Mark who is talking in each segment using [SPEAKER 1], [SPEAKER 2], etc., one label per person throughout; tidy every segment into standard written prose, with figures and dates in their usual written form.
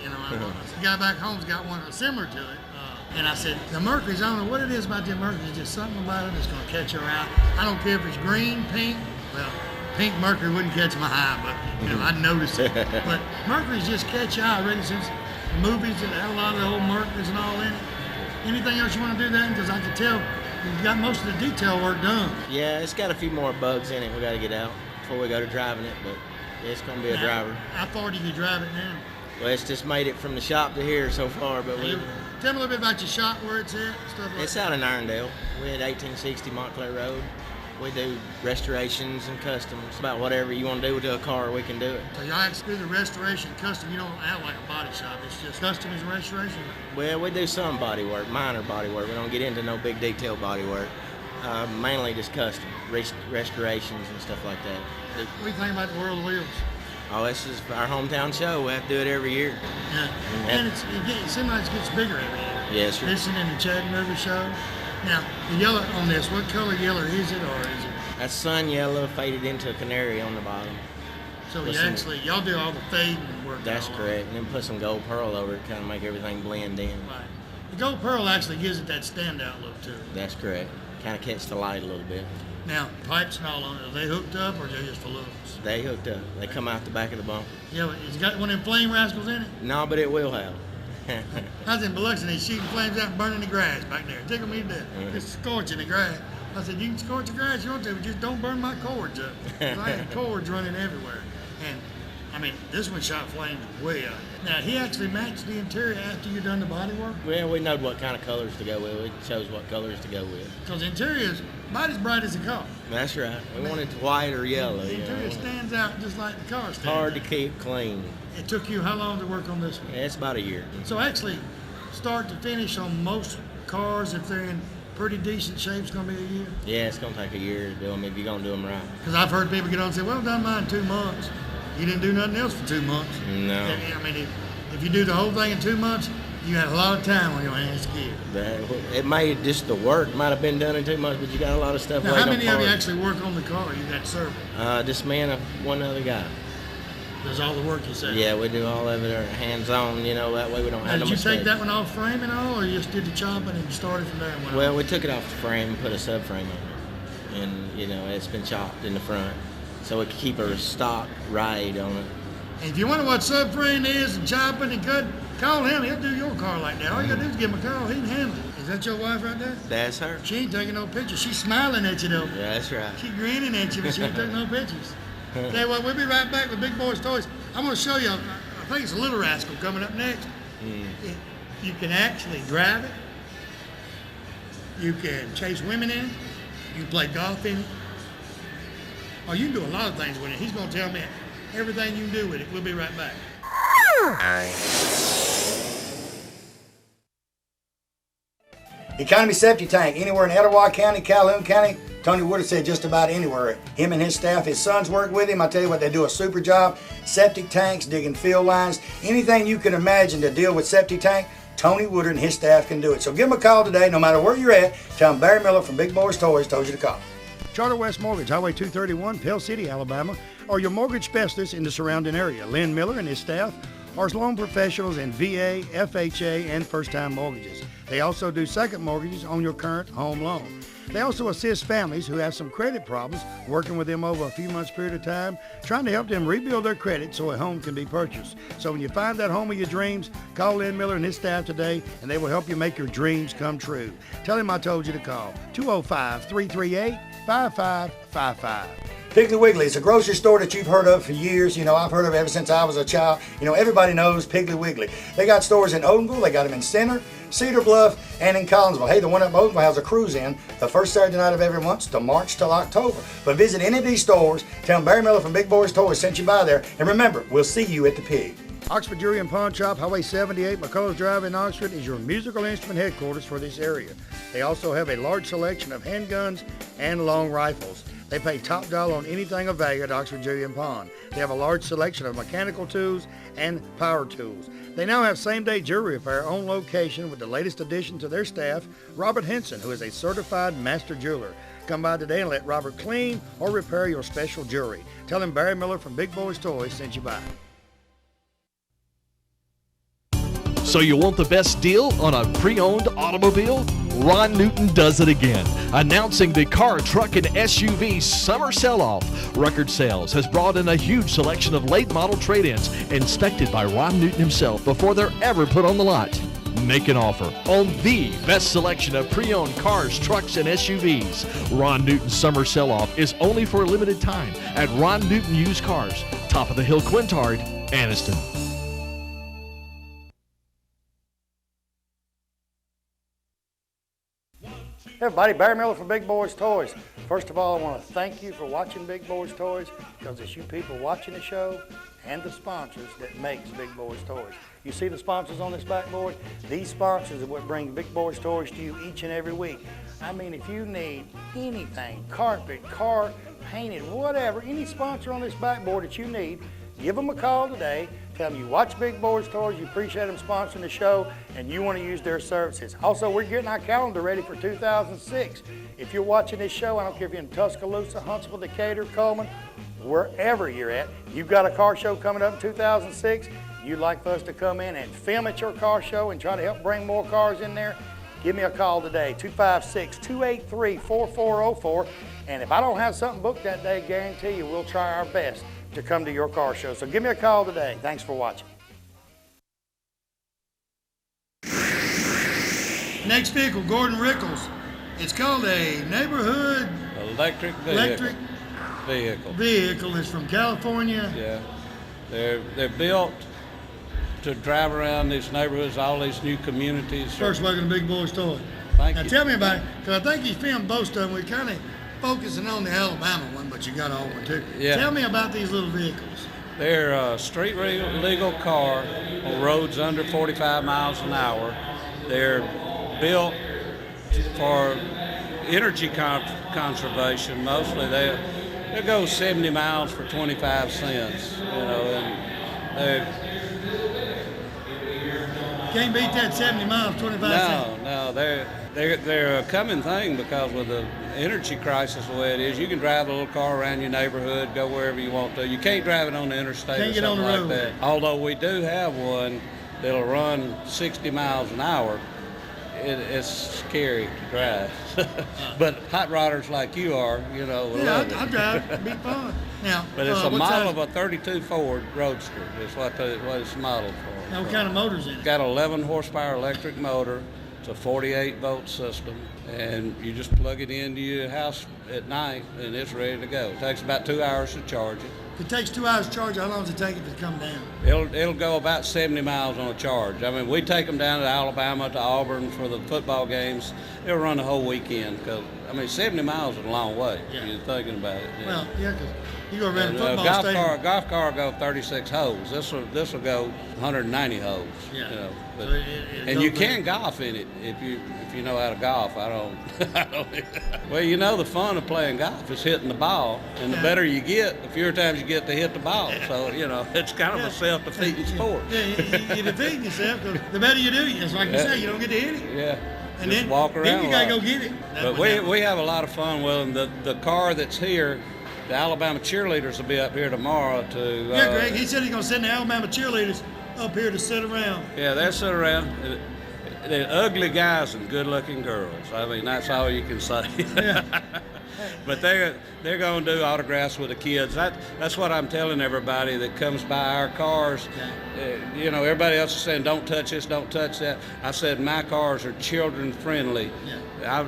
[SPEAKER 1] You know, the guy back home's got one similar to it. And I said, the Mercury's, I don't know what it is about the Mercury, it's just something about it that's going to catch your eye. I don't care if it's green, pink. Well, pink Mercury wouldn't catch my eye, but, you know, I'd notice it. But Mercury's just catch your eye already since the movies that had a lot of the old Mercuries and all in it. Anything else you want to do then? Because I can tell you've got most of the detail work done.
[SPEAKER 2] Yeah, it's got a few more bugs in it we got to get out before we go to driving it, but it's going to be a driver.
[SPEAKER 1] How far do you drive it now?
[SPEAKER 2] Well, it's just made it from the shop to here so far, but
[SPEAKER 1] tell me a little bit about your shop, where it's at, stuff like
[SPEAKER 2] it's out in Irondale. We're at 1860 Montclair Road. We do restorations and customs. About whatever you want to do to a car, we can do it.
[SPEAKER 1] So y'all actually do the restoration custom. You don't have like a body shop. It's just custom and restoration?
[SPEAKER 2] Well, we do some body work, minor body work. We don't get into no big detail body work. Mainly just custom, restorations and stuff like that.
[SPEAKER 1] What do you think about the World of Wheels?
[SPEAKER 2] Oh, this is our hometown show. We have to do it every year.
[SPEAKER 1] Yeah, and it seems like it gets bigger every year.
[SPEAKER 2] Yes, sir.
[SPEAKER 1] This and in the Chattanooga show. Now, the yellow on this, what color yellow is it, or is it?
[SPEAKER 2] That's sun yellow faded into a canary on the bottom.
[SPEAKER 1] So y'all do all the fading work.
[SPEAKER 2] That's correct, and then put some gold pearl over it, kind of make everything blend in.
[SPEAKER 1] Right. The gold pearl actually gives it that standout look to it.
[SPEAKER 2] That's correct. Kind of catch the light a little bit.
[SPEAKER 1] Now, pipes and all on it, are they hooked up or are they just for looks?
[SPEAKER 2] They hooked up. They come out the back of the bumper.
[SPEAKER 1] Yeah, but it's got one of them flame rascals in it?
[SPEAKER 2] No, but it will have.
[SPEAKER 1] I was in Biloxi and they shooting flames out and burning the grass back there. Tickle me to death. Just scorching the grass. I said, you can scorch the grass you want to, but just don't burn my cords up. I had cords running everywhere. And, I mean, this one shot flames way up. Now, he actually matched the interior after you done the body work?
[SPEAKER 2] Well, we know what kind of colors to go with. We chose what colors to go with.
[SPEAKER 1] Because the interior is about as bright as the car.
[SPEAKER 2] That's right. We want it white or yellow.
[SPEAKER 1] The interior stands out just like the car stands
[SPEAKER 2] hard to
[SPEAKER 1] out.
[SPEAKER 2] keep clean.
[SPEAKER 1] It took you how long to work on this one?
[SPEAKER 2] Yeah, it's about a year.
[SPEAKER 1] So actually, start to finish on most cars, if they're in pretty decent shape, it's going to be a year?
[SPEAKER 2] Yeah, it's going to take a year to do them if you're going to do them right.
[SPEAKER 1] Because I've heard people get on and say, well, I've done mine in 2 months. You didn't do nothing else for 2 months.
[SPEAKER 2] No.
[SPEAKER 1] I mean, if you do the whole thing in 2 months, you had a lot of time on your hands to give.
[SPEAKER 2] It may just the work might have been done in 2 months, but you got a lot of stuff.
[SPEAKER 1] Now, how many of you actually work on the car you got serving?
[SPEAKER 2] Just me and one other guy.
[SPEAKER 1] Does all the work you say?
[SPEAKER 2] Yeah, we do all of it hands-on, you know, that way we don't have no mistakes.
[SPEAKER 1] Did you take that one off frame and all, or you just did the chopping and started from there?
[SPEAKER 2] Well, we took it off the frame and put a subframe on it. And, you know, it's been chopped in the front, so we could keep a stock ride on it.
[SPEAKER 1] And if you wonder what subframe is and chopping and cut, call him. He'll do your car like that. All you got to do is give him a call. He can handle it. Is that your wife right there?
[SPEAKER 2] That's her.
[SPEAKER 1] She ain't taking no pictures. She's smiling at you, though.
[SPEAKER 2] Yeah, that's right.
[SPEAKER 1] She's grinning at you, but she ain't taking no pictures. Okay, well, we'll be right back with Big Boyz Toyz. I'm going to show you, I think it's a Little Rascal coming up next. You can actually drive it. You can chase women in it. You can play golf in it. Oh, you can do a lot of things with it. He's going to tell me everything you can do with it. We'll be right back.
[SPEAKER 3] Economy Septic Tank, anywhere in Etowah County, Calhoun County. Tony Wood said just about anywhere. Him and his staff, his sons work with him. I tell you what, they do a super job. Septic tanks, digging field lines, anything you can imagine to deal with septic tank, Tony Woodard and his staff can do it. So give him a call today, no matter where you're at. Tell him Barry Miller from Big Boyz Toyz told you to call.
[SPEAKER 1] Charter West Mortgage, Highway 231, Pell City, Alabama, or your mortgage specialist in the surrounding area. Lynn Miller and his staff are loan professionals in VA, FHA, and first-time mortgages. They also do second mortgages on your current home loan. They also assist families who have some credit problems, working with them over a few months period of time, trying to help them rebuild their credit so a home can be purchased. So when you find that home of your dreams, call Lynn Miller and his staff today, and they will help you make your dreams come true. Tell him I told you to call 205-338-5555.
[SPEAKER 3] Piggly Wiggly, it's a grocery store that you've heard of for years. You know, I've heard of it ever since I was a child. You know, everybody knows Piggly Wiggly. They got stores in Odenville, they got them in Center, Cedar Bluff, and in Collinsville. Hey, the one up in Odenville has a cruise in the first Saturday night of every month to March till October. But visit any of these stores, tell them Barry Miller from Big Boyz Toyz sent you by there, and remember, we'll see you at the Pig.
[SPEAKER 1] Oxford Jewelry and Pawn Shop, Highway 78, McCullough Drive in Oxford, is your musical instrument headquarters for this area. They also have a large selection of handguns and long rifles. They pay top dollar on anything of value at Oxford Jewelry and Pawn. They have a large selection of mechanical tools and power tools. They now have same-day jewelry repair on location with the latest addition to their staff, Robert Henson, who is a certified master jeweler. Come by today and let Robert clean or repair your special jewelry. Tell him Barry Miller from Big Boyz Toyz sent you by.
[SPEAKER 4] So you want the best deal on a pre-owned automobile? Ron Newton does it again, announcing the car, truck, and SUV summer sell-off. Record Sales has brought in a huge selection of late model trade-ins inspected by Ron Newton himself before they're ever put on the lot. Make an offer on the best selection of pre-owned cars, trucks, and SUVs. Ron Newton's summer sell-off is only for a limited time at Ron Newton Used Cars, top of the hill, Quintard, Anniston.
[SPEAKER 1] Hey everybody, Barry Miller from Big Boyz Toys. First of all, I want to thank you for watching Big Boyz Toys, because it's you people watching the show and the sponsors that makes Big Boyz Toys. You see the sponsors on this backboard? These sponsors are what bring Big Boyz Toys to you each and every week. I mean, if you need anything, carpet, car, painted, whatever, any sponsor on this backboard that you need, give them a call today. Tell them you watch Big Boyz Toys, you appreciate them sponsoring the show, and you want to use their services. Also, we're getting our calendar ready for 2006. If you're watching this show, I don't care if you're in Tuscaloosa, Huntsville, Decatur, Coleman, wherever you're at, you've got a car show coming up in 2006, you'd like for us to come in and film at your car show and try to help bring more cars in there, give me a call today, 256-283-4404. And if I don't have something booked that day, guarantee you we'll try our best to come to your car show. So give me a call today. Thanks for watching. Next vehicle, Gordon Rickles. It's called a neighborhood
[SPEAKER 5] electric
[SPEAKER 1] vehicle. It's from California.
[SPEAKER 5] Yeah, they're built to drive around these neighborhoods, all these new communities.
[SPEAKER 1] First, welcome to Big Boyz Toys.
[SPEAKER 5] Thank you.
[SPEAKER 1] Now tell me about it, because I think you filmed both of them. We're kind of focusing on the Alabama one, but you got all one too.
[SPEAKER 5] Yeah.
[SPEAKER 1] Tell me about these little vehicles.
[SPEAKER 5] They're a street legal car on roads under 45 miles an hour. They're built for energy conservation mostly. They go 70 miles for 25 cents, you know, and they
[SPEAKER 1] can't beat that 70 miles, 25 cents.
[SPEAKER 5] No, they're a coming thing, because with the energy crisis the way it is, you can drive a little car around your neighborhood, go wherever you want to. You can't drive it on the interstate
[SPEAKER 1] can't
[SPEAKER 5] or
[SPEAKER 1] get on
[SPEAKER 5] something
[SPEAKER 1] the road.
[SPEAKER 5] like that. Although we do have one that'll run 60 miles an hour. It's scary to drive. But hot rodders like you are, you know, will love it.
[SPEAKER 1] I'll drive. It'll be fun. Now,
[SPEAKER 5] but it's a
[SPEAKER 1] what
[SPEAKER 5] model
[SPEAKER 1] size?
[SPEAKER 5] of a 32 Ford Roadster. Is what it's modeled for.
[SPEAKER 1] Now, what kind of motor's in it?
[SPEAKER 5] Got an 11 horsepower electric motor. It's a 48 volt system, and you just plug it into your house at night, and it's ready to go. It takes about 2 hours to charge it.
[SPEAKER 1] If it takes 2 hours to charge, how long does it take it to come down?
[SPEAKER 5] It'll go about 70 miles on a charge. I mean, we take them down to Alabama, to Auburn for the football games. It'll run the whole weekend, because, I mean, 70 miles is a long way.
[SPEAKER 1] Yeah.
[SPEAKER 5] You're thinking about it. Yeah.
[SPEAKER 1] Well, yeah, because you go around a football stadium.
[SPEAKER 5] Golf car will go 36 holes. This will go 190 holes.
[SPEAKER 1] Yeah.
[SPEAKER 5] You know, but,
[SPEAKER 1] So
[SPEAKER 5] and you can golf in it if you know how to golf. I don't. Well, you know, the fun of playing golf is hitting the ball, and the better you get, the fewer times you get to hit the ball. So, you know, it's kind of a self-defeating sport.
[SPEAKER 1] Yeah, you're defeating yourself, because the better you do, it's like you say, you don't get to hit it.
[SPEAKER 5] Yeah.
[SPEAKER 1] And
[SPEAKER 5] just
[SPEAKER 1] then
[SPEAKER 5] walk around.
[SPEAKER 1] Then you gotta go get it.
[SPEAKER 5] But we have a lot of fun with them. The car that's here, the Alabama cheerleaders will be up here tomorrow to.
[SPEAKER 1] Yeah, Greg. He said he's gonna send the Alabama cheerleaders up here to sit around.
[SPEAKER 5] Yeah, they'll sit around. They're ugly guys and good-looking girls. I mean, that's all you can say.
[SPEAKER 1] Yeah.
[SPEAKER 5] But they're going to do autographs with the kids. That's what I'm telling everybody that comes by our cars. You know, everybody else is saying, don't touch this, don't touch that. I said, my cars are children-friendly. Yeah.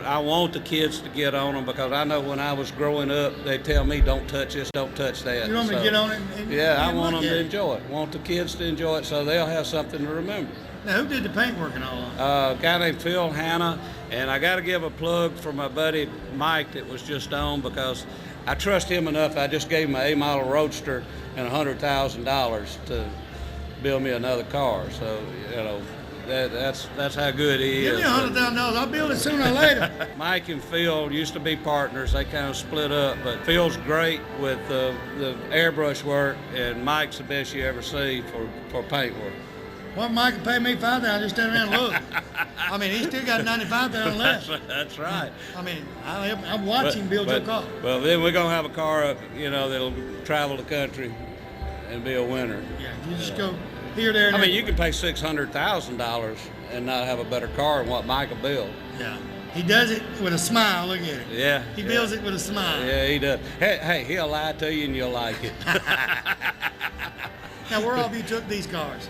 [SPEAKER 5] I want the kids to get on them, because I know when I was growing up, they'd tell me, don't touch this, don't touch that.
[SPEAKER 1] You want me to get on it?
[SPEAKER 5] Yeah, I want them to enjoy it. Want the kids to enjoy it, so they'll have something to remember.
[SPEAKER 1] Now, who did the paintwork and all that?
[SPEAKER 5] A guy named Phil Hanna, and I got to give a plug for my buddy Mike that was just on, because I trust him enough. I just gave him an A-model Roadster and $100,000 to build me another car. So, you know, that's how good he is.
[SPEAKER 1] Give me $100,000. I'll build it sooner or later.
[SPEAKER 5] Mike and Phil used to be partners. They kind of split up, but Phil's great with the airbrush work, and Mike's the best you ever see for paint work.
[SPEAKER 1] Well, Mike can pay me $5,000, just stand around and look. I mean, he still got $95,000 left.
[SPEAKER 5] That's right.
[SPEAKER 1] I mean, I'm watching him build your car.
[SPEAKER 5] Well, then we're going to have a car, you know, that'll travel the country and be a winner.
[SPEAKER 1] Yeah, you just go here, there, and
[SPEAKER 5] I mean,
[SPEAKER 1] everywhere.
[SPEAKER 5] you can pay $600,000 and not have a better car than what Mike will build.
[SPEAKER 1] Yeah. He does it with a smile. Look at it.
[SPEAKER 5] Yeah.
[SPEAKER 1] He builds it with a smile.
[SPEAKER 5] Yeah, he does. Hey, he'll lie to you and you'll like it.
[SPEAKER 1] Now, where all of you took these cars?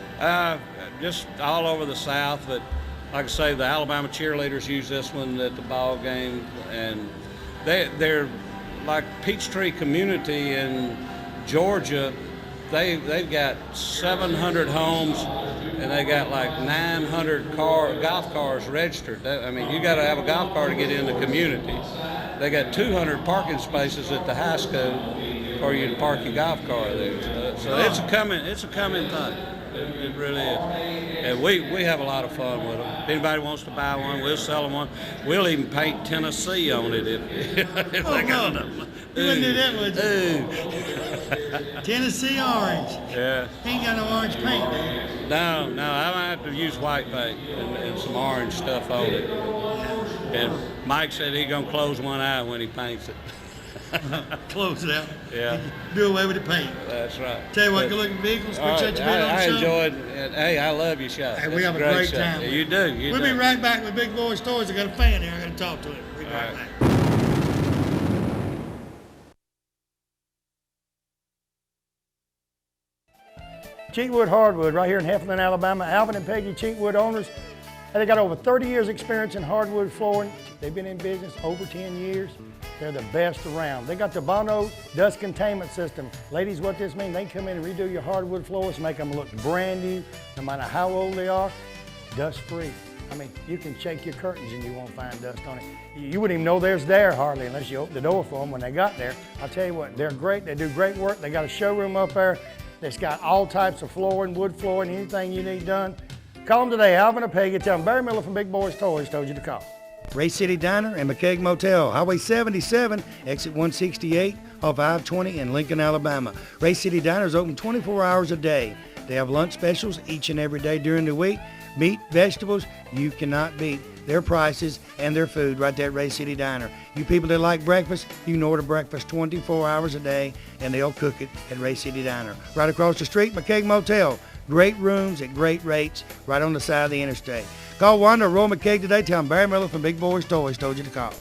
[SPEAKER 5] Just all over the South, but like I say, the Alabama cheerleaders use this one at the ball game, and they're like Peachtree community in Georgia. They've got 700 homes, and they got like 900 golf cars registered. I mean, you got to have a golf car to get in the community. They got 200 parking spaces at the high school for you to park your golf car there. So it's a coming thing. It really is. And we have a lot of fun with them. If anybody wants to buy one, we'll sell them one. We'll even paint Tennessee on it if they got them.
[SPEAKER 1] You wouldn't do that, would you? Tennessee orange.
[SPEAKER 5] Yeah.
[SPEAKER 1] Ain't got no orange paint, man.
[SPEAKER 5] No, I might have to use white paint and some orange stuff on it. And Mike said he's gonna close one eye when he paints it.
[SPEAKER 1] Close it out.
[SPEAKER 5] Yeah.
[SPEAKER 1] Do away with the paint.
[SPEAKER 5] That's right.
[SPEAKER 1] Tell you what, good looking vehicles.
[SPEAKER 5] All
[SPEAKER 1] Appreciate
[SPEAKER 5] right,
[SPEAKER 1] you being on the
[SPEAKER 5] I
[SPEAKER 1] show.
[SPEAKER 5] enjoyed it. Hey, I love your show.
[SPEAKER 1] Hey, we
[SPEAKER 5] It's
[SPEAKER 1] have a great
[SPEAKER 5] show.
[SPEAKER 1] time.
[SPEAKER 5] Yeah, you do.
[SPEAKER 1] We'll be right back with Big Boyz Toyz. I got a fan here. I got to talk to him. We'll be right back. Cheatwood Hardwood, right here in Heflin, Alabama. Alvin and Peggy Cheatwood owners. They got over 30 years experience in hardwood flooring. They've been in business over 10 years. They're the best around. They got the Bono dust containment system. Ladies, what this means, they can come in and redo your hardwood floors, make them look brand new, no matter how old they are, dust free. I mean, you can shake your curtains and you won't find dust on it. You wouldn't even know there's there hardly unless you open the door for them when they got there. I'll tell you what, they're great. They do great work. They got a showroom up there that's got all types of flooring, wood flooring, anything you need done. Call them today, Alvin or Peggy. Tell them Barry Miller from Big Boyz Toyz told you to call.
[SPEAKER 3] Ray City Diner and McKeag Motel, Highway 77, exit 168 off I-20 in Lincoln, Alabama. Ray City Diner is open 24 hours a day. They have lunch specials each and every day during the week. Meat, vegetables, you cannot beat their prices and their food right there at Ray City Diner. You people that like breakfast, you can order breakfast 24 hours a day, and they'll cook it at Ray City Diner. Right across the street, McKeag Motel. Great rooms at great rates right on the side of the interstate. Call Wanda or Roy McKeag today. Tell them Barry Miller from Big Boyz Toyz told you to call.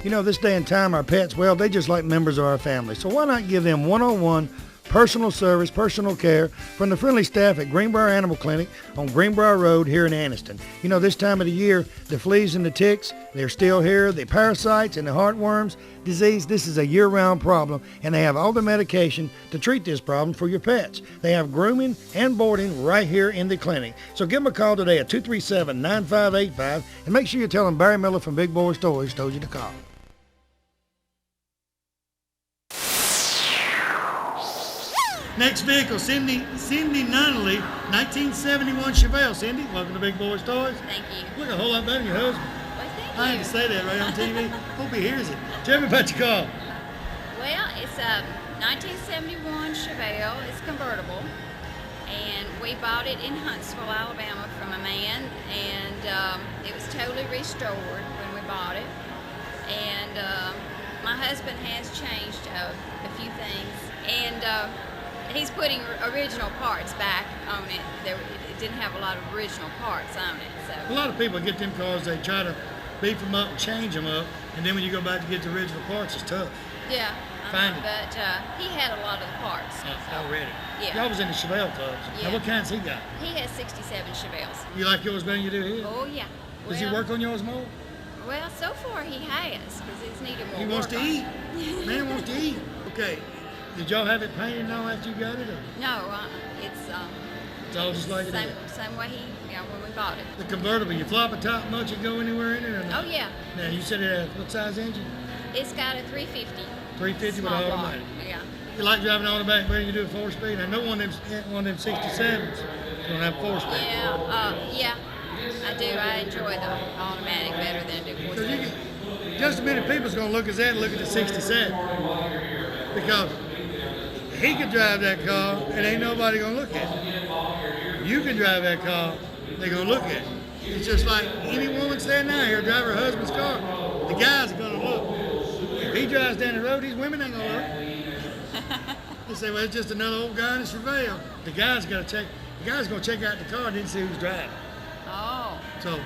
[SPEAKER 3] You know, this day and time, our pets, well, they just like members of our family. So why not give them one-on-one personal service, personal care from the friendly staff at Greenbrier Animal Clinic on Greenbrier Road here in Anniston. You know, this time of the year, the fleas and the ticks, they're still here. The parasites and the heartworms disease, this is a year-round problem, and they have all the medication to treat this problem for your pets. They have grooming and boarding right here in the clinic. So give them a call today at 237-9585 and make sure you tell them Barry Miller from Big Boyz Toyz told you to call.
[SPEAKER 1] Next vehicle, Cindy Nunnally, 1971 Chevelle. Cindy, welcome to Big Boyz Toyz.
[SPEAKER 6] Thank you.
[SPEAKER 1] Look a whole lot better than your husband.
[SPEAKER 6] Well, thank
[SPEAKER 1] I
[SPEAKER 6] you.
[SPEAKER 1] had to say that right on TV. Hope he hears it. Tell me about your car.
[SPEAKER 6] Well, it's a 1971 Chevelle. It's convertible. And we bought it in Huntsville, Alabama from a man. And it was totally restored when we bought it. And my husband has changed a few things. And he's putting original parts back on it. It didn't have a lot of original parts on it.
[SPEAKER 1] A
[SPEAKER 6] So
[SPEAKER 1] lot of people get them cars, they try to beef them up and change them up, and then when you go back to get the original parts, it's tough.
[SPEAKER 6] yeah,
[SPEAKER 1] Find it.
[SPEAKER 6] but he had a lot of the parts. So,
[SPEAKER 1] Already.
[SPEAKER 6] Yeah.
[SPEAKER 1] Y'all was in the Chevelle clubs.
[SPEAKER 6] Yeah.
[SPEAKER 1] Now what kinds he got?
[SPEAKER 6] He has 67 Chevelles.
[SPEAKER 1] You like yours better than you do his?
[SPEAKER 6] Oh yeah.
[SPEAKER 1] Does he work on yours more?
[SPEAKER 6] Well, so far he has, because he's needed more
[SPEAKER 1] He wants
[SPEAKER 6] work
[SPEAKER 1] to
[SPEAKER 6] on
[SPEAKER 1] eat.
[SPEAKER 6] it.
[SPEAKER 1] Man wants to eat. Okay. Did y'all have it painted now after you got it? Or
[SPEAKER 6] No, it's
[SPEAKER 1] it's all just like it
[SPEAKER 6] same,
[SPEAKER 1] is?
[SPEAKER 6] same way when we bought it.
[SPEAKER 1] The convertible, you flop a top much and go anywhere in it or not?
[SPEAKER 6] Oh yeah,
[SPEAKER 1] Now you said it has what size engine?
[SPEAKER 6] it's got a 350.
[SPEAKER 1] 350 with
[SPEAKER 6] small block.
[SPEAKER 1] automatic.
[SPEAKER 6] Yeah.
[SPEAKER 1] You like driving on the back better than you do a 4-speed? I know one of them 67s don't have 4-speed.
[SPEAKER 6] Yeah, I do. I enjoy the automatic better than I do
[SPEAKER 1] Because you
[SPEAKER 6] 4-speed.
[SPEAKER 1] can, just as many people's gonna look at that and look at the 67 because he could drive that car and ain't nobody gonna look at it. You can drive that car, they gonna look at it. It's just like any woman standing out here drive her husband's car, the guys are gonna look. If he drives down the road, these women ain't gonna look. They say, well, it's just another old guy in a Chevelle. The guys gotta check. The guy's gonna check out the car and didn't see who's driving.
[SPEAKER 6] Oh.
[SPEAKER 1] So,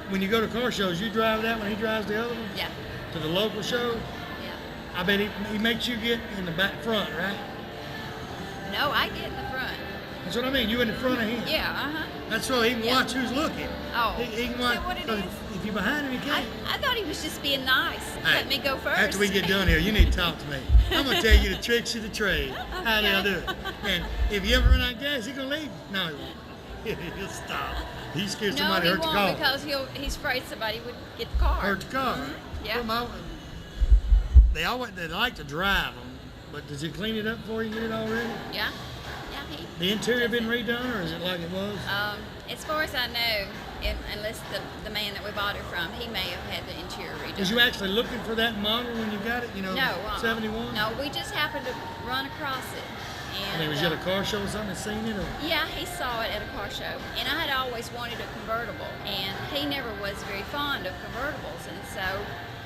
[SPEAKER 1] when you go to car shows, you drive that one, he drives the other one?
[SPEAKER 6] Yeah.
[SPEAKER 1] To the local show?
[SPEAKER 6] Yeah.
[SPEAKER 1] I bet he makes you get in the back front, right?
[SPEAKER 6] No, I get in the front.
[SPEAKER 1] That's what I mean, you in the front of him.
[SPEAKER 6] Yeah, uh-huh.
[SPEAKER 1] That's so he can watch who's looking.
[SPEAKER 6] Oh.
[SPEAKER 1] He can
[SPEAKER 6] Is
[SPEAKER 1] watch,
[SPEAKER 6] that what it
[SPEAKER 1] 'cause
[SPEAKER 6] is?
[SPEAKER 1] if you're behind him, he can't.
[SPEAKER 6] I thought he was just being nice.
[SPEAKER 1] Hey,
[SPEAKER 6] Let me go first.
[SPEAKER 1] After we get done here, you need to talk to me. I'm going to tell you the tricks of the trade, how they'll do it. And if you ever run out of gas, he going to leave? No, he won't. He'll stop. He's scared somebody hurt the car.
[SPEAKER 6] No, he won't because he's afraid somebody would get the car.
[SPEAKER 1] Hurt the car.
[SPEAKER 6] Mm-hmm. Yeah.
[SPEAKER 1] Well, they like to drive them, but does he clean it up for you and get it all ready?
[SPEAKER 6] Yeah.
[SPEAKER 1] The interior been redone, or is it like it was?
[SPEAKER 6] As far as I know, unless the man that we bought it from, he may have had the interior redone.
[SPEAKER 1] Was you actually looking for that model when you got it? You know,
[SPEAKER 6] no,
[SPEAKER 1] 71?
[SPEAKER 6] No, we just happened to run across it. And,
[SPEAKER 1] I mean, was you at a car show or something and seen it? Or?
[SPEAKER 6] Yeah, he saw it at a car show. And I had always wanted a convertible. And he never was very fond of convertibles. And so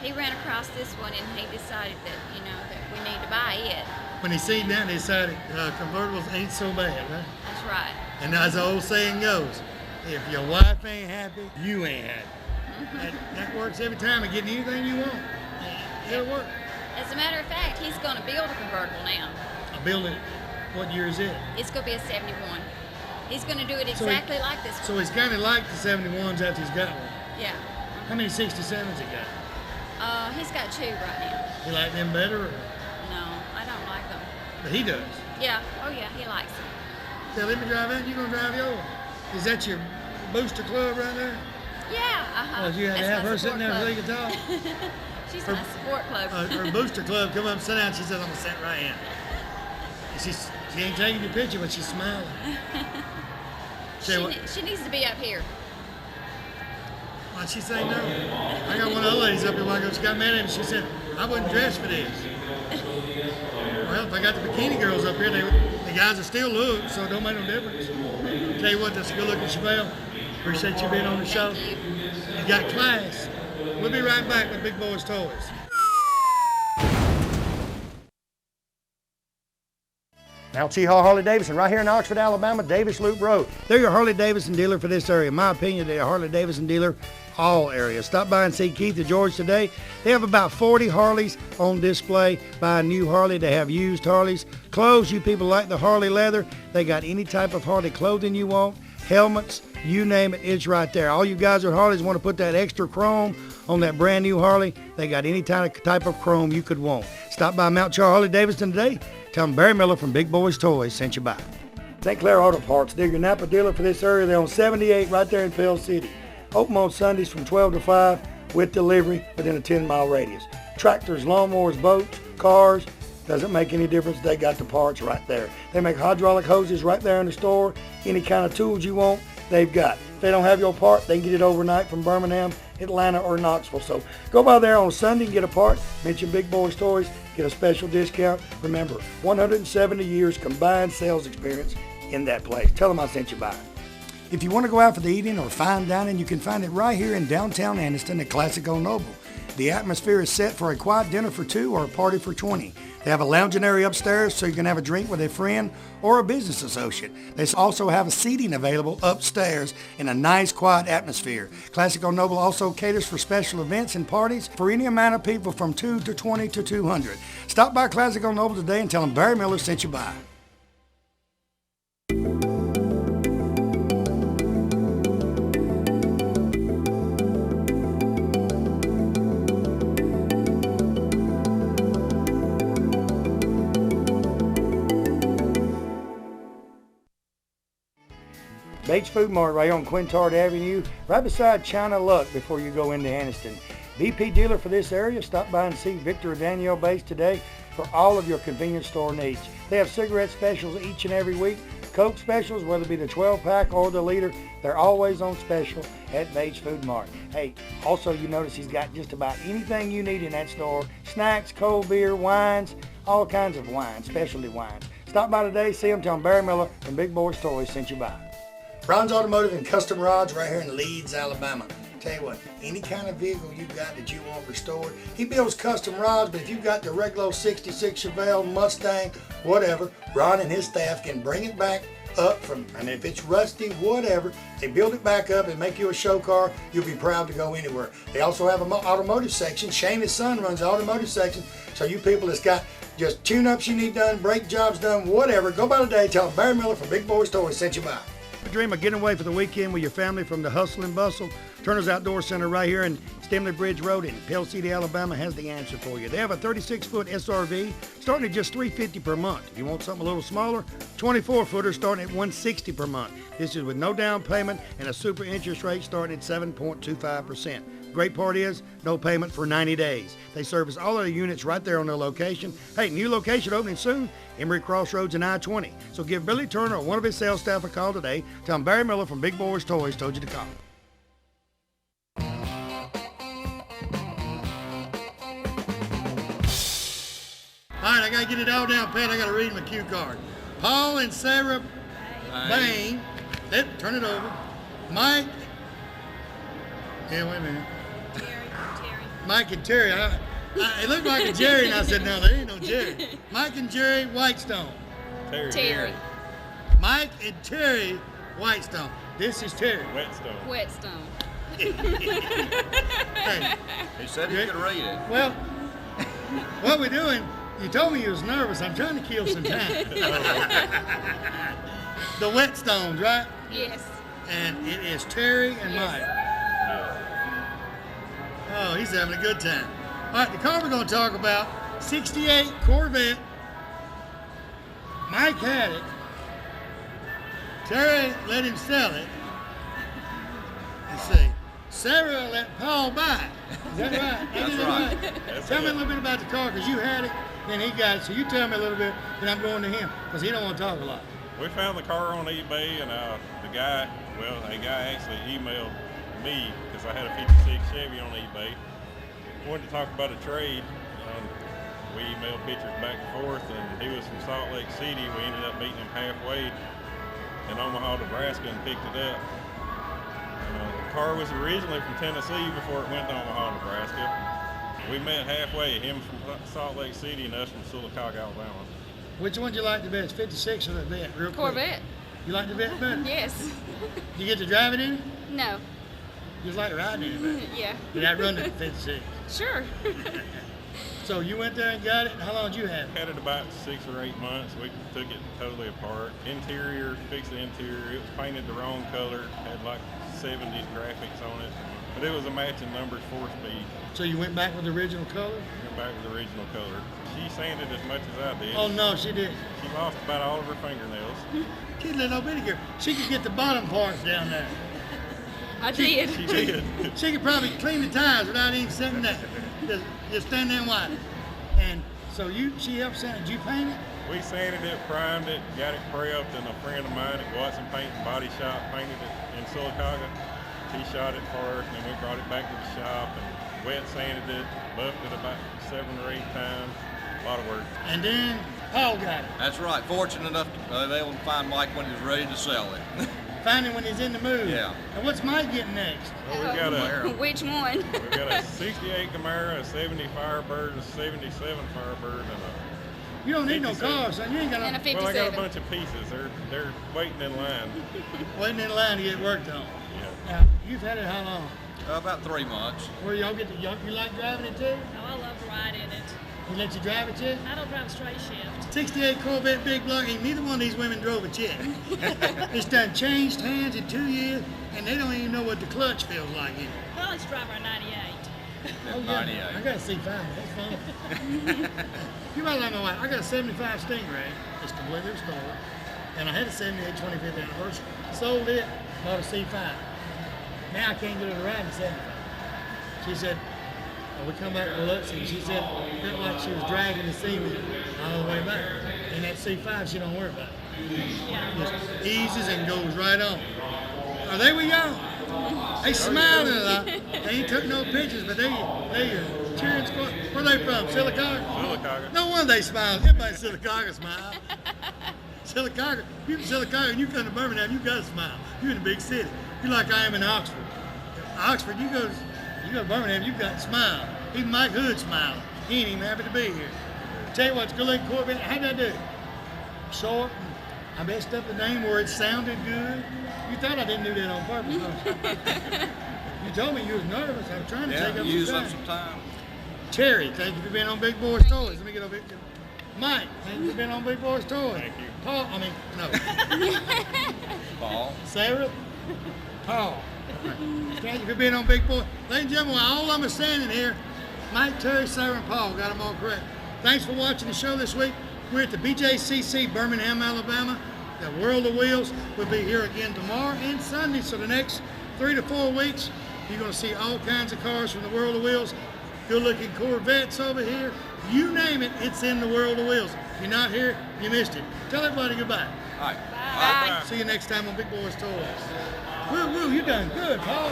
[SPEAKER 6] he ran across this one and he decided that, that we need to buy it.
[SPEAKER 1] When he seen that, he decided convertibles ain't so bad, right?
[SPEAKER 6] That's right.
[SPEAKER 1] And as the old saying goes, if your wife ain't happy, you ain't happy. That works every time of getting anything you want. It'll work.
[SPEAKER 6] As a matter of fact, he's going to build a convertible now.
[SPEAKER 1] A building, what year is it?
[SPEAKER 6] It's going to be a 71. He's going to do it exactly like this one.
[SPEAKER 1] So he's kind of like the 71s after he's got one.
[SPEAKER 6] Yeah.
[SPEAKER 1] How many 67s he got?
[SPEAKER 6] He's got 2 right now.
[SPEAKER 1] You like them better? Or?
[SPEAKER 6] No, I don't like them.
[SPEAKER 1] But he does.
[SPEAKER 6] Yeah. Oh, yeah, he likes them.
[SPEAKER 1] Tell him to drive that, you're going to drive yours. Is that your booster club right there?
[SPEAKER 6] Yeah, uh-huh.
[SPEAKER 1] Oh, you had to have her sitting there so you could talk?
[SPEAKER 6] She's my support club.
[SPEAKER 1] Her booster club come up and sit down. She says, I'm going to sit right here. She ain't taking your picture, but she's smiling.
[SPEAKER 6] She needs to be up here.
[SPEAKER 1] Why'd she say no? I got one of the ladies up here a while ago. She got mad at me. She said, I wasn't dressed for this. Well, if I got the bikini girls up here, the guys are still look, so it don't make no difference. Tell you what, that's a good looking Chevelle. Appreciate you being on the show. You got class. We'll be right back with Big Boyz Toyz. Now, Cheehaw Harley-Davidson, right here in Oxford, Alabama, Davis Loop Road. They're your Harley-Davidson dealer for this area. In my opinion, they're a Harley-Davidson dealer all areas. Stop by and see Keith and George today. They have about 40 Harleys on display. Buy a new Harley. They have used Harleys. Clothes, you people like the Harley leather. They got any type of Harley clothing you want. Helmets, you name it, it's right there. All you guys with Harleys want to put that extra chrome on that brand new Harley. They got any type of chrome you could want. Stop by Mount Char Harley-Davidson today. Tell them Barry Miller from Big Boyz Toyz sent you by. St. Clair Auto Parts, they're your Napa dealer for this area. They're on 78 right there in Pell City. Open on Sundays from 12 to 5 with delivery within a 10-mile radius. Tractors, lawnmowers, boats, cars, doesn't make any difference. They got the parts right there. They make hydraulic hoses right there in the store. Any kind of tools you want, they've got. If they don't have your part, they can get it overnight from Birmingham, Atlanta, or Knoxville. So go by there on Sunday and get a part. Mention Big Boyz Toyz, get a special discount. Remember, 170 years combined sales experience in that place. Tell them I sent you by. If you want to go out for the eating or fine dining, you can find it right here in downtown Anniston at Classic Old Noble. The atmosphere is set for a quiet dinner for 2 or a party for 20. They have a lounging area upstairs so you can have a drink with a friend or a business associate. They also have a seating available upstairs in a nice quiet atmosphere. Classic Old Noble also caters for special events and parties for any amount of people from 2 to 20 to 200. Stop by Classic Old Noble today and tell them Barry Miller sent you by. Bates Food Mart right on Quintard Avenue, right beside China Luck before you go into Anniston. BP dealer for this area, stop by and see Victor or Danielle Bates today for all of your convenience store needs. They have cigarette specials each and every week. Coke specials, whether it be the 12-pack or the liter, they're always on special at Bates Food Mart. Hey, also you notice he's got just about anything you need in that store. Snacks, cold beer, wines, all kinds of wines, specialty wines. Stop by today, see him, tell him Barry Miller from Big Boyz Toyz sent you by. Brown's Automotive and Custom Rods right here in Leeds, Alabama. Tell you what, any kind of vehicle you got that you want restored, he builds custom rods, but if you've got the regular 66 Chevelle, Mustang, whatever, Ron and his staff can bring it back
[SPEAKER 3] up from, and if it's rusty, whatever, they build it back up and make you a show car. You'll be proud to go anywhere. They also have an automotive section. Shane, his son, runs the automotive section. So you people that's got just tune-ups you need done, brake jobs done, whatever, go by today. Tell them Barry Miller from Big Boyz Toyz sent you by.
[SPEAKER 1] Dream of getting away for the weekend with your family from the hustle and bustle? Turner's Outdoor Center right here in Stemley Bridge Road in Pell City, Alabama has the answer for you. They have a 36-foot SRV starting at just $350 per month. If you want something a little smaller, 24-footer starting at $160 per month. This is with no down payment and a super interest rate starting at 7.25%. Great part is no payment for 90 days. They service all of the units right there on their location. Hey, new location opening soon, Emory Crossroads and I-20. So give Billy Turner or one of his sales staff a call today. Tell him Barry Miller from Big Boyz Toyz told you to call. All right, I got to get it all down, Pat. I got to read my cue card. Paul and Sarah Bain. Turn it over. Mike. Yeah, wait a minute.
[SPEAKER 6] Terry.
[SPEAKER 1] Mike and Terry. It looked like a Jerry, and I said, no, there ain't no Jerry. Mike and Jerry Whitestone.
[SPEAKER 6] Terry.
[SPEAKER 1] Mike and Terry Whitestone. This is Terry.
[SPEAKER 6] Whetstone.
[SPEAKER 1] Hey,
[SPEAKER 7] He said he could read it.
[SPEAKER 1] well, what we're doing, you told me you was nervous. I'm trying to kill some time. The Whetstones, right?
[SPEAKER 6] Yes.
[SPEAKER 1] And it is Terry and Mike. Oh, he's having a good time. All right, the car we're going to talk about, 68 Corvette. Mike had it. Terry let him sell it. Let's see. Sarah let Paul buy it. Is that right?
[SPEAKER 7] That's right.
[SPEAKER 1] Tell me a little bit about the car, because you had it, then he got it. So you tell me a little bit, then I'm going to him, because he don't want to talk a lot.
[SPEAKER 8] We found the car on eBay, and a guy actually emailed me, because I had a 56 Chevy on eBay. Wanted to talk about a trade. We emailed pictures back and forth, and he was from Salt Lake City. We ended up meeting him halfway in Omaha, Nebraska, and picked it up. The car was originally from Tennessee before it went to Omaha, Nebraska. We met halfway, him from Salt Lake City and us from Sylacauga, Alabama.
[SPEAKER 1] Which one do you like the best, 56 or the Vet? Real quick.
[SPEAKER 6] Corvette.
[SPEAKER 1] You like the Vet better?
[SPEAKER 6] Yes.
[SPEAKER 1] You get to drive it in?
[SPEAKER 6] No.
[SPEAKER 1] You just like riding in it better?
[SPEAKER 6] Yeah.
[SPEAKER 1] Did that run to 56?
[SPEAKER 6] Sure.
[SPEAKER 1] So you went there and got it, and how long did you have it?
[SPEAKER 8] Had it about 6 or 8 months. We took it totally apart. Interior, fixed the interior. It was painted the wrong color. Had like 70s graphics on it. But it was a matching numbers 4-speed.
[SPEAKER 1] So you went back with the original color?
[SPEAKER 8] Went back with the original color. She sanded as much as I did.
[SPEAKER 1] Oh no, she didn't.
[SPEAKER 8] She lost about all of her fingernails.
[SPEAKER 1] She's a little bitty girl. She could get the bottom parts down there.
[SPEAKER 6] I did.
[SPEAKER 8] She did.
[SPEAKER 1] She could probably clean the tires without even sitting there. Just stand there and wipe it. And so she helped sand it. Did you paint it?
[SPEAKER 8] We sanded it, primed it, got it prepped, and a friend of mine at Watson Paint and Body Shop painted it in Sylacauga. He shot it for us, and then we brought it back to the shop and wet sanded it, buffed it about 7 or 8 times. A lot of work.
[SPEAKER 1] And then Paul got it.
[SPEAKER 7] That's right. Fortunate enough to be able to find Mike when he was ready to sell it.
[SPEAKER 1] Find him when he's in the mood.
[SPEAKER 7] Yeah.
[SPEAKER 1] And what's Mike getting next?
[SPEAKER 8] Well, we got a
[SPEAKER 6] Which one?
[SPEAKER 8] we got a 68 Camaro, a 70 Firebird, a 77 Firebird, and a
[SPEAKER 1] You don't need no
[SPEAKER 8] 57.
[SPEAKER 1] car, son. You ain't got
[SPEAKER 6] And a
[SPEAKER 1] no
[SPEAKER 6] 57.
[SPEAKER 8] well, I got a bunch of pieces. They're waiting in line.
[SPEAKER 1] waiting in line to get worked on.
[SPEAKER 8] Yeah.
[SPEAKER 1] Now, you've had it how long?
[SPEAKER 7] About 3 months.
[SPEAKER 1] Where y'all get to, you like driving it too?
[SPEAKER 9] Oh, I love to ride in it.
[SPEAKER 1] He let you drive it yet?
[SPEAKER 9] I don't drive a straight shift.
[SPEAKER 1] 68 Corvette big block, ain't neither one of these women drove it yet. It's done changed hands in 2 years, and they don't even know what the clutch feels like in it.
[SPEAKER 9] I used to drive our 98.
[SPEAKER 1] Oh, yeah.
[SPEAKER 7] 98.
[SPEAKER 1] I got a C5, that's fun. You might like my wife. I got a 75 Stingray, just completely restored, and I had a 78 25th anniversary. Sold it, bought a C5. Now I can't get her to ride in 75. She said, we come back to Biloxi. She said it felt like she was dragging the cement all the way back. And that C5, she don't worry about it. Just eases and goes right on. Oh, there we go. They smiling a lot. They ain't took no pictures, but they cheering squad. Where they from? Sylacauga?
[SPEAKER 8] Sylacauga.
[SPEAKER 1] No wonder they smile. Everybody in Sylacauga smile. Sylacauga, you from Sylacauga and you come to Birmingham, you gotta smile. You're in a big city. You're like I am in Oxford. Oxford, you go to Birmingham, you got to smile. Even Mike Hood smiling. He ain't even happy to be here. Tell you what, it's good looking Corvette. How'd I do? Short, I messed up the name where it sounded good. You thought I didn't do that on purpose, huh? You told me you was nervous. I was trying to take up
[SPEAKER 7] use
[SPEAKER 1] some
[SPEAKER 7] up
[SPEAKER 1] time.
[SPEAKER 7] some time.
[SPEAKER 1] Terry, thank you for being on Big Boyz Toys. Let me get over here. Mike, thank you for being on Big Boyz Toys.
[SPEAKER 8] Thank you.
[SPEAKER 1] Paul, no.
[SPEAKER 7] Paul.
[SPEAKER 1] Sarah? Paul. Thank you for being on Big Boy. Ladies and gentlemen, while all of them are standing here, Mike, Terry, Sarah, and Paul got them all correct. Thanks for watching the show this week. We're at the BJCC, Birmingham, Alabama. The World of Wheels will be here again tomorrow and Sunday. So the next 3 to 4 weeks, you're going to see all kinds of cars from the World of Wheels. Good-looking Corvettes over here. You name it, it's in the World of Wheels. If you're not here, you missed it. Tell everybody goodbye.
[SPEAKER 7] All right.
[SPEAKER 6] Bye.
[SPEAKER 1] See you next time on Big Boyz Toys. Woo, woo, you done good, Paul.